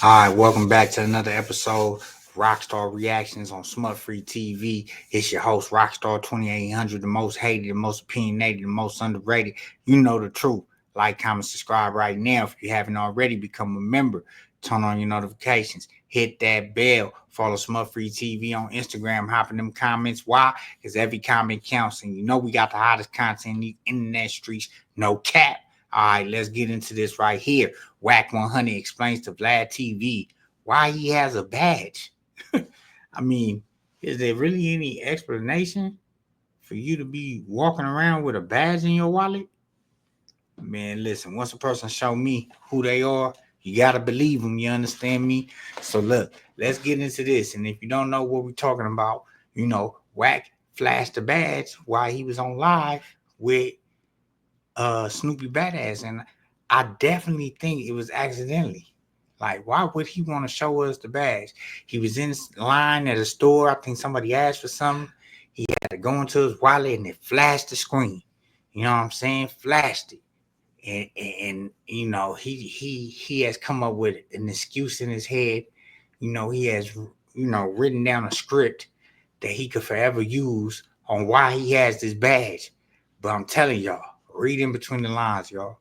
All right, welcome back to another episode of Rockstar Reactions on Smut Free TV. It's your host, Rockstar 2800, the most hated, the most opinionated, the most underrated. You know the truth. Like, comment, subscribe right now. If you haven't already, become a member. Turn on your notifications. Hit that bell. Follow Smut Free TV on Instagram. Hop in them comments. Why? Because every comment counts. And you know we got the hottest content in these internet streets. No cap. All right, let's get into this right here. WACK100 explains to Vlad TV why he has a badge. I mean, is there really any explanation for you to be walking around with a badge in your wallet? Man, listen, once a person show me who they are, you got to believe them. You understand me? So look, let's get into this. And if you don't know what we're talking about, Wack flashed the badge while he was on live with Snoopy Badass, and I definitely think it was accidentally. Like, why would he want to show us the badge? He was in line at a store. I think somebody asked for something. He had to go into his wallet and it flashed the screen. You know what I'm saying? Flashed it. And he has come up with an excuse in his head. He has written down a script that he could forever use on why he has this badge. But I'm telling y'all, read in between the lines, y'all.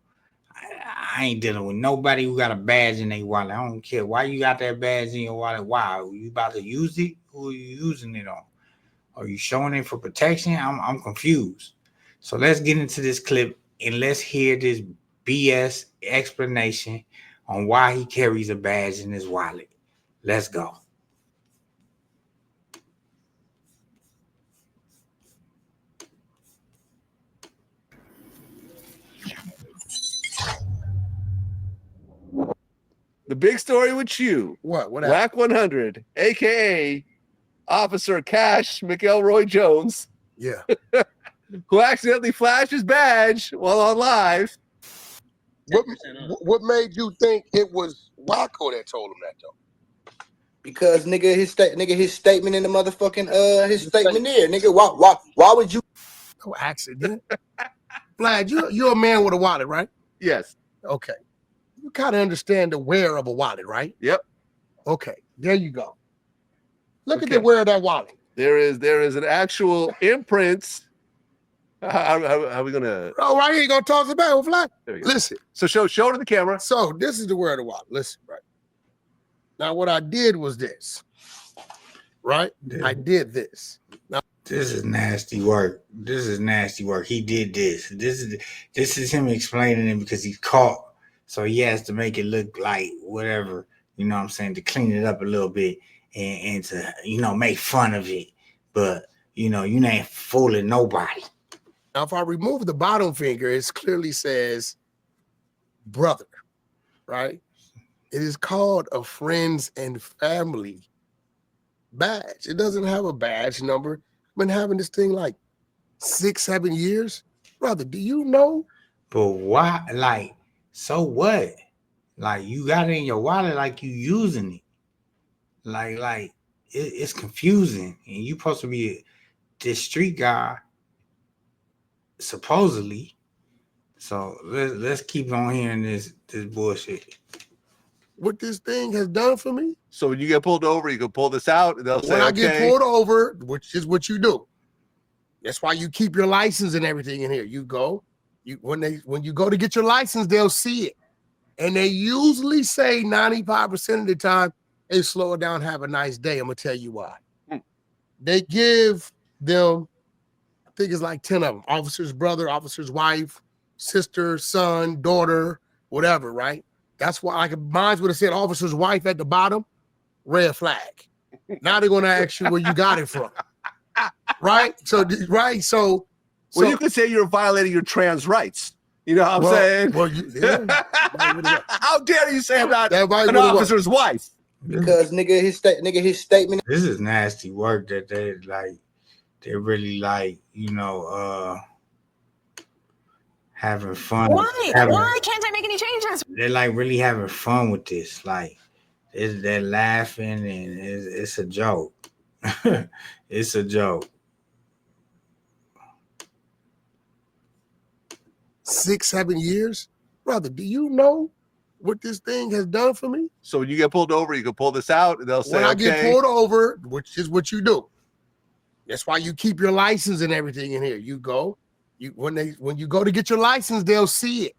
I ain't dealing with nobody who got a badge in their wallet. I don't care why you got that badge in your wallet. Why? Are you about to use it? Who are you using it on? Are you showing it for protection? I'm confused. So let's get into this clip and let's hear this BS explanation on why he carries a badge in his wallet. Let's go. The big story with you. What WACK100, aka Officer Cash McElroy Jones. Yeah. Who accidentally flashed his badge while on live. What made you think it was Wacko that told him that though? Because his statement in the motherfucking his statement there, nigga. Why would you? No accident. Vlad, you're a man with a wallet, right? Yes. Okay. You kind of understand the wear of a wallet, right? Yep. Okay. There you go. Look at the wear of that wallet. There is an actual imprint. How are we gonna? Oh, right here, you gonna toss it back, Vlad? Listen. So show to the camera. So this is the wear of the wallet. Listen, right. Now what I did was this. Right? I did this. Now this is nasty work. This is nasty work. He did this. This is him explaining it because he's caught. So he has to make it look like whatever, you know what I'm saying, to clean it up a little bit and to, make fun of it. But, you ain't fooling nobody. Now, if I remove the bottom finger, it clearly says brother, right? It is called a friends and family badge. It doesn't have a badge number. I've been having this thing like 6-7 years. Brother, do you know? But why, so what? Like, you got it in your wallet like you using it. Like it's confusing. And you supposed to be this street guy, supposedly. So let's keep on hearing this bullshit. What this thing has done for me? So when you get pulled over, you can pull this out and they'll say, when I get pulled over, which is what you do. That's why you keep your license and everything in here. You go, when you go to get your license, they'll see it. And they usually say 95% of the time, hey, slow it down, have a nice day. I'm gonna tell you why. They give them, I think it's like 10 of them, officer's brother, officer's wife, sister, son, daughter, whatever, right? That's why, like, mine would have said officer's wife at the bottom, red flag. Now they're gonna ask you where you got it from. Right? So well, you could say you're violating your trans rights. You know what I'm saying? Well, yeah. How dare you say about an officer's wife? Because his statement. This is nasty work that they're really having fun. Why can't I make any changes? They're like really having fun with this. Like they're laughing and it's a joke. It's a joke. 6-7 years, brother. Do you know what this thing has done for me? So when you get pulled over, you can pull this out, and they'll say, When I okay. get pulled over, which is what you do. That's why you keep your license and everything in here. You go, when you go to get your license, they'll see it.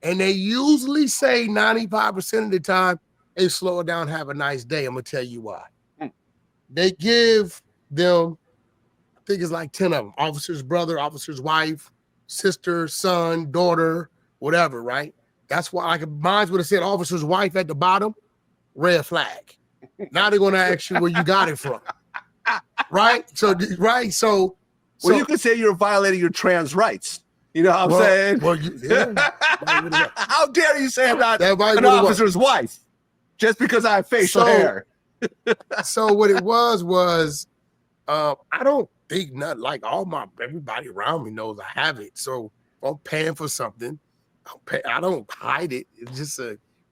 And they usually say 95% of the time, hey, slow it down, have a nice day. I'm gonna tell you why. They give them, I think it's like 10 of them, officer's brother, officer's wife, sister, son, daughter, whatever, right? That's why like mine would have said officer's wife at the bottom, red flag. Now they're gonna ask you where you got it from. Right? So Well, you could say you're violating your trans rights. You know what I'm saying? Well, yeah. How dare you say I'm not an officer's wife just because I have facial hair? So what it was I don't think nothing like everybody around me knows I have it. So if I'm paying for something, I don't hide it. It's just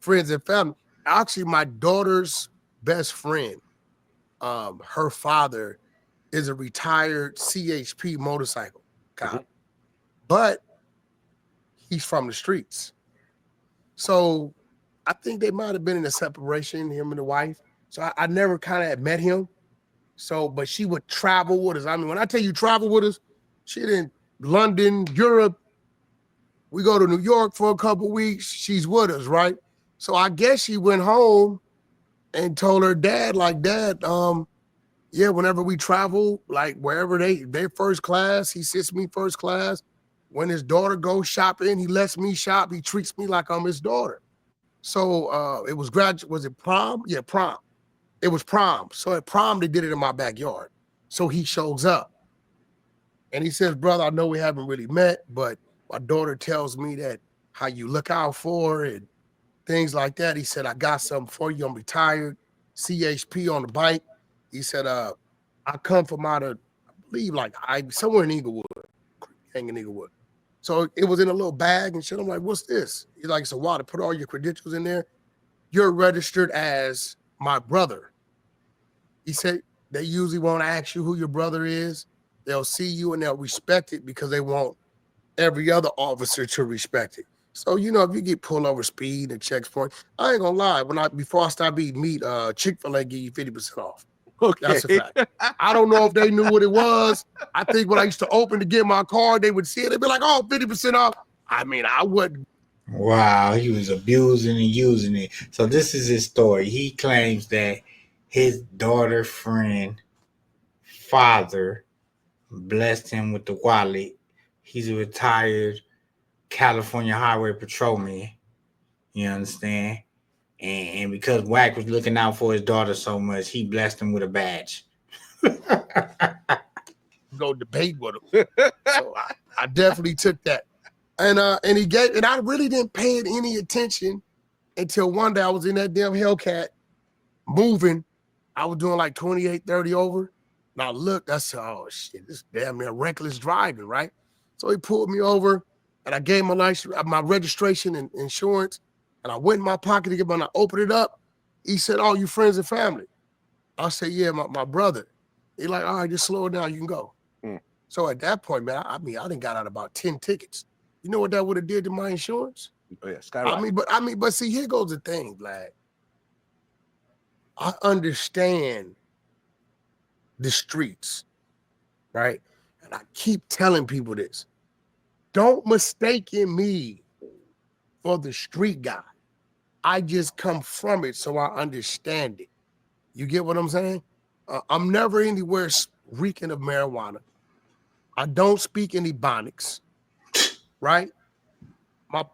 friends and family. Actually, my daughter's best friend, her father is a retired CHP motorcycle cop, but he's from the streets. So I think they might have been in a separation, him and the wife. So I never kind of met him. So, but she would travel with us. I mean, when I tell you travel with us, she in London, Europe. We go to New York for a couple of weeks. She's with us, right? So I guess she went home and told her dad, like, Dad, yeah, whenever we travel, like wherever they're first class, he sits me first class. When his daughter goes shopping, he lets me shop. He treats me like I'm his daughter. So it was was it prom? Yeah, prom. It was prom. So at prom, they did it in my backyard. So he shows up and he says, brother, I know we haven't really met, but my daughter tells me that how you look out for her and things like that. He said, I got something for you. I'm retired, CHP on the bike. He said, I come from out of, I believe, like somewhere in Inglewood, hanging Inglewood. So it was in a little bag and shit. I'm like, what's this? He's like, it's a wallet. Put all your credentials in there. You're registered as my brother. He said, they usually won't ask you who your brother is. They'll see you and they'll respect it because they want every other officer to respect it. So, you know, if you get pulled over speed and checkpoint, I ain't gonna lie. Before I start eating meat, Chick-fil-A give you 50% off. Okay. That's a fact. I don't know if they knew what it was. I think when I used to open to get my card, they would see it. They'd be like, oh, 50% off. I mean, I wouldn't. Wow, he was abusing and using it. So this is his story. He claims that his daughter friend father blessed him with the wallet. He's a retired California highway patrolman. You understand? And because Wack was looking out for his daughter so much, he blessed him with a badge. Go debate with him. So I definitely took that. And he gave, and I really didn't pay it any attention until one day I was in that damn Hellcat moving. I was doing like 28, 30 over. And I looked, I said, oh shit, this damn near reckless driving, right? So he pulled me over and I gave him my registration and insurance. And I went in my pocket to get when I opened it up. He said, oh, you friends and family? I said, yeah, my brother. He like, all right, just slow it down, you can go. So at that point, man, I done got out about 10 tickets. You know what that would have did to my insurance? Oh yeah, skyrocket. But see, here goes the thing, Vlad. I understand the streets, right? And I keep telling people this. Don't mistake me for the street guy. I just come from it, so I understand it. You get what I'm saying? I'm never anywhere reeking of marijuana. I don't speak any Ebonics, right?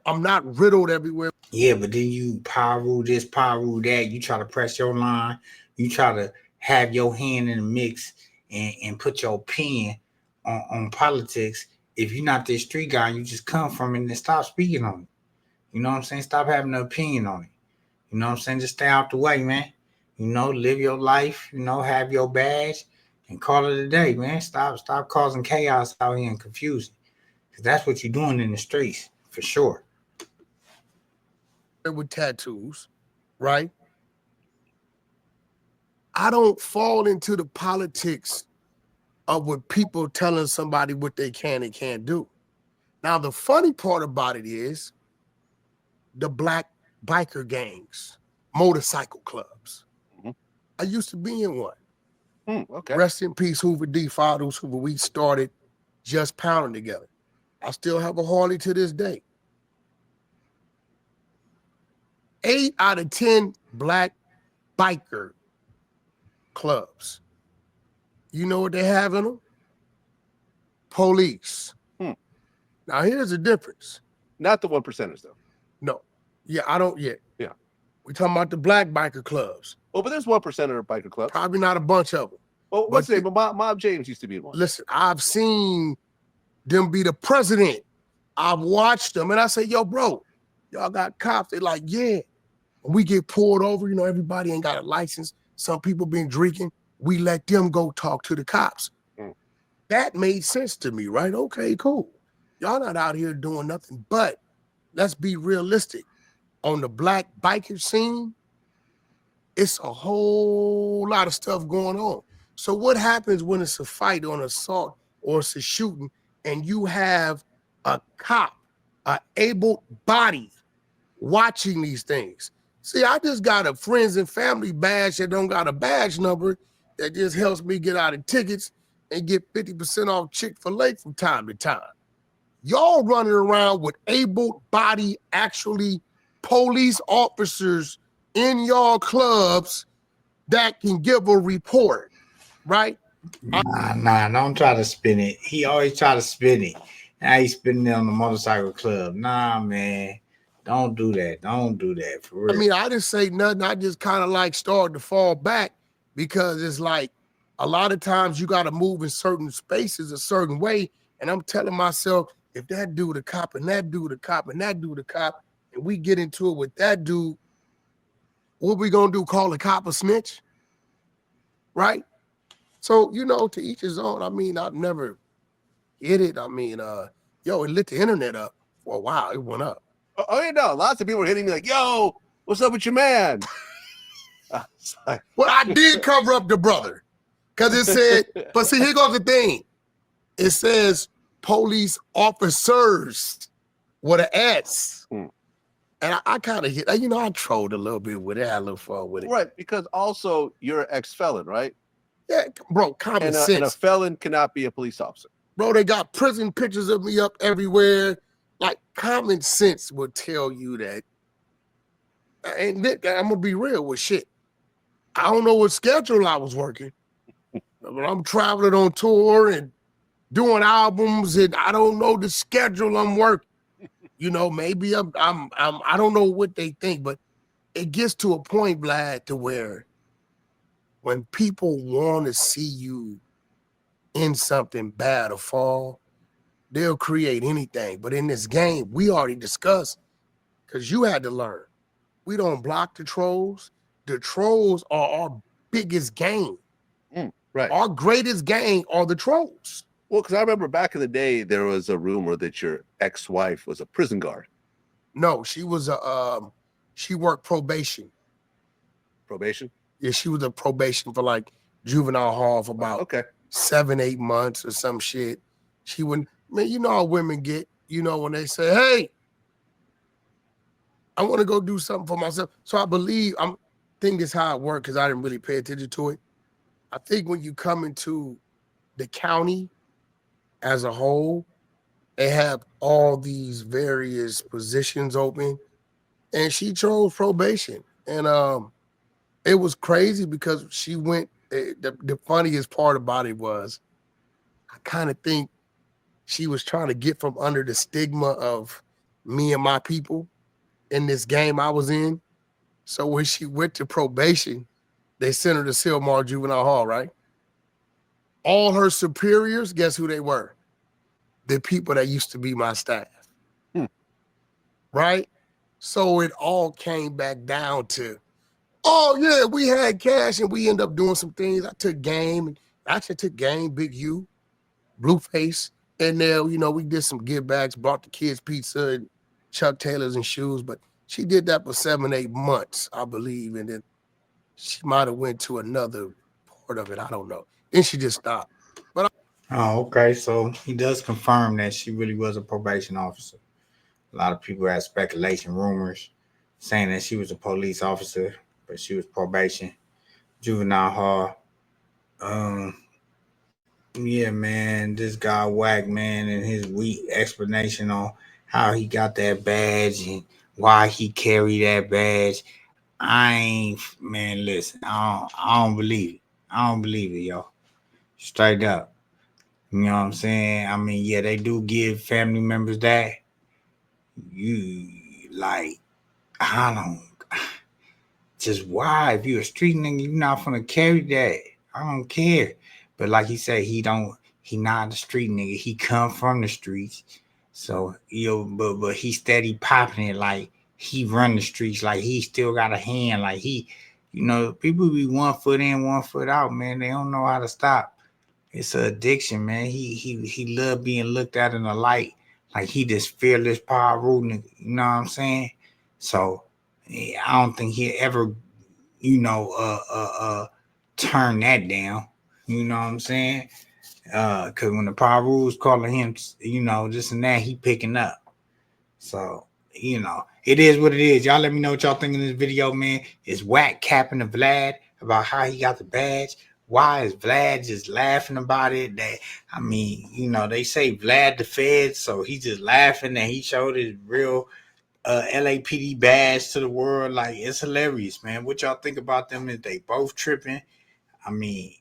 I'm not riddled everywhere. Yeah, but then you power rule this, power rule that. You try to press your line. You try to have your hand in the mix and put your pen on politics. If you're not this street guy, you just come from it and then stop speaking on it. You know what I'm saying? Stop having an opinion on it. You know what I'm saying? Just stay out the way, man. You know, live your life, you know, have your badge and call it a day, man. Stop causing chaos out here and confusion. Because that's what you're doing in the streets, for sure. With tattoos, right? I don't fall into the politics of what people telling somebody what they can and can't do. Now, the funny part about it is the black biker gangs, motorcycle clubs. Mhm. I used to be in one. Okay. Rest in peace, Hoover D. Fathers, Hoover. We started just pounding together. I still have a Harley to this day. 8 out of 10 black biker clubs. You know what they have in them? Police. Now, here's the difference. Not the 1%ers, though. No. Yeah, I don't yet. Yeah. We're talking about the black biker clubs. Oh, but there's 1%er biker club. Probably not a bunch of them. Oh, what's the name? Mob James used to be in one. Listen, I've seen them be the president. I've watched them, and I say, yo, bro, y'all got cops. They're like, yeah. When we get pulled over, you know, everybody ain't got a license. Some people been drinking. We let them go talk to the cops. That made sense to me, right? Okay, cool. Y'all not out here doing nothing, but let's be realistic. On the black biker scene, it's a whole lot of stuff going on. So what happens when it's a fight or an assault or it's a shooting and you have a cop, an able body watching these things? See, I just got a friends and family badge that don't got a badge number that just helps me get out of tickets and get 50% off Chick-fil-A from time to time. Y'all running around with able-bodied, actually police officers in y'all clubs that can give a report, right? Nah, don't try to spin it. He always try to spin it. Now he's spinning it on the motorcycle club. Nah, man. Don't do that. Don't do that, for real. I mean, I didn't say nothing. I just kind of like started to fall back because it's like a lot of times you got to move in certain spaces a certain way. And I'm telling myself, if that dude a cop and that dude a cop and that dude a cop, and we get into it with that dude, what we gonna do? Call a cop a snitch? Right? So, you know, to each his own. I mean, I've never hit it. I mean, yo, it lit the internet up for a while. It went up. Oh, you know, lots of people were hitting me like, yo, what's up with your man? Well, I did cover up the brother because it said, but see, here goes the thing. It says police officers with an S. And I kind of hit, you know, I trolled a little bit with it. I had a little fun with it. Right, because also you're an ex-felon, right? Yeah, bro, common sense. And a felon cannot be a police officer. Bro, they got prison pictures of me up everywhere. Like, common sense will tell you that. And I'm going to be real with shit. I don't know what schedule I was working. But I'm traveling on tour and doing albums, and I don't know the schedule I'm working. You know, maybe I don't know what they think, but it gets to a point, Vlad, to where when people want to see you in something bad or fall, they'll create anything. But in this game, we already discussed, because you had to learn. We don't block the trolls. The trolls are our biggest game. Right. Our greatest game are the trolls. Well, because I remember back in the day, there was a rumor that your ex-wife was a prison guard. No, she was she worked probation. Probation? Yeah, she was a probation for like juvenile hall for about 7-8 months or some shit. She wouldn't, man, you know how women get, you know, when they say, hey, I want to go do something for myself. So I think this is how it worked because I didn't really pay attention to it. I think when you come into the county as a whole, they have all these various positions open, and she chose probation. And it was crazy because she went, the funniest part about it was, I kind of think she was trying to get from under the stigma of me and my people in this game I was in. So when she went to probation, they sent her to Silmar Juvenile Hall, right? All her superiors, guess who they were? The people that used to be my staff. Right? So it all came back down to, oh yeah, we had cash and we ended up doing some things. I took Game, actually took Game, Big U, Blueface, and there, you know, we did some give backs, brought the kids pizza and Chuck Taylors and shoes, but she did that for 7-8 months, I believe, and then she might have went to another part of it. I don't know. Then she just stopped. But oh, okay. So he does confirm that she really was a probation officer. A lot of people had speculation, rumors. saying that she was a police officer, but she was probation, juvenile hall. Yeah, man, this guy Wack, man, and his weak explanation on how he got that badge and why he carried that badge. I ain't, man, listen, I don't believe it. I don't believe it, yo. Straight up. You know what I'm saying? I mean, yeah, they do give family members that. You, like, I don't, just why? If you a street nigga, you not gonna carry that. I don't care. But like he said, he not a street nigga. He come from the streets. So, but he steady popping it like he run the streets, like he still got a hand, like people be 1 foot in, 1 foot out, man. They don't know how to stop. It's an addiction, man. He love being looked at in the light, like he this fearless power rule nigga. You know what I'm saying? So yeah, I don't think he ever, turn that down. You know what I'm saying? Cause when the power rules calling him, this and that, he picking up. So, it is what it is. Y'all let me know what y'all think in this video, man. Is Wack capping to Vlad about how he got the badge? Why is Vlad just laughing about it? They say Vlad the Fed, so he just laughing and he showed his real LAPD badge to the world. Like, it's hilarious, man. What y'all think about them? Is they both tripping? I mean,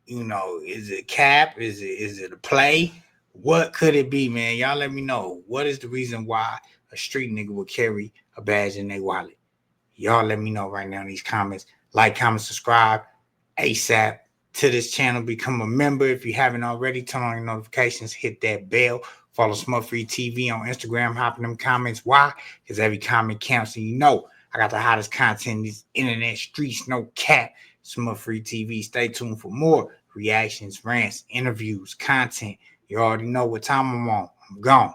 is it cap? Is it a play? What could it be, man? Y'all let me know. What is the reason why a street nigga would carry a badge in their wallet? Y'all let me know right now in these comments. Like, comment, subscribe ASAP to this channel. Become a member if you haven't already. Turn on your notifications. Hit that bell. Follow Smut Free TV on Instagram. Hop in them comments. Why? Because every comment counts. And I got the hottest content in these internet streets. No cap. Smut Free TV. Stay tuned for more reactions, rants, interviews, content. You already know what time I'm on. I'm gone.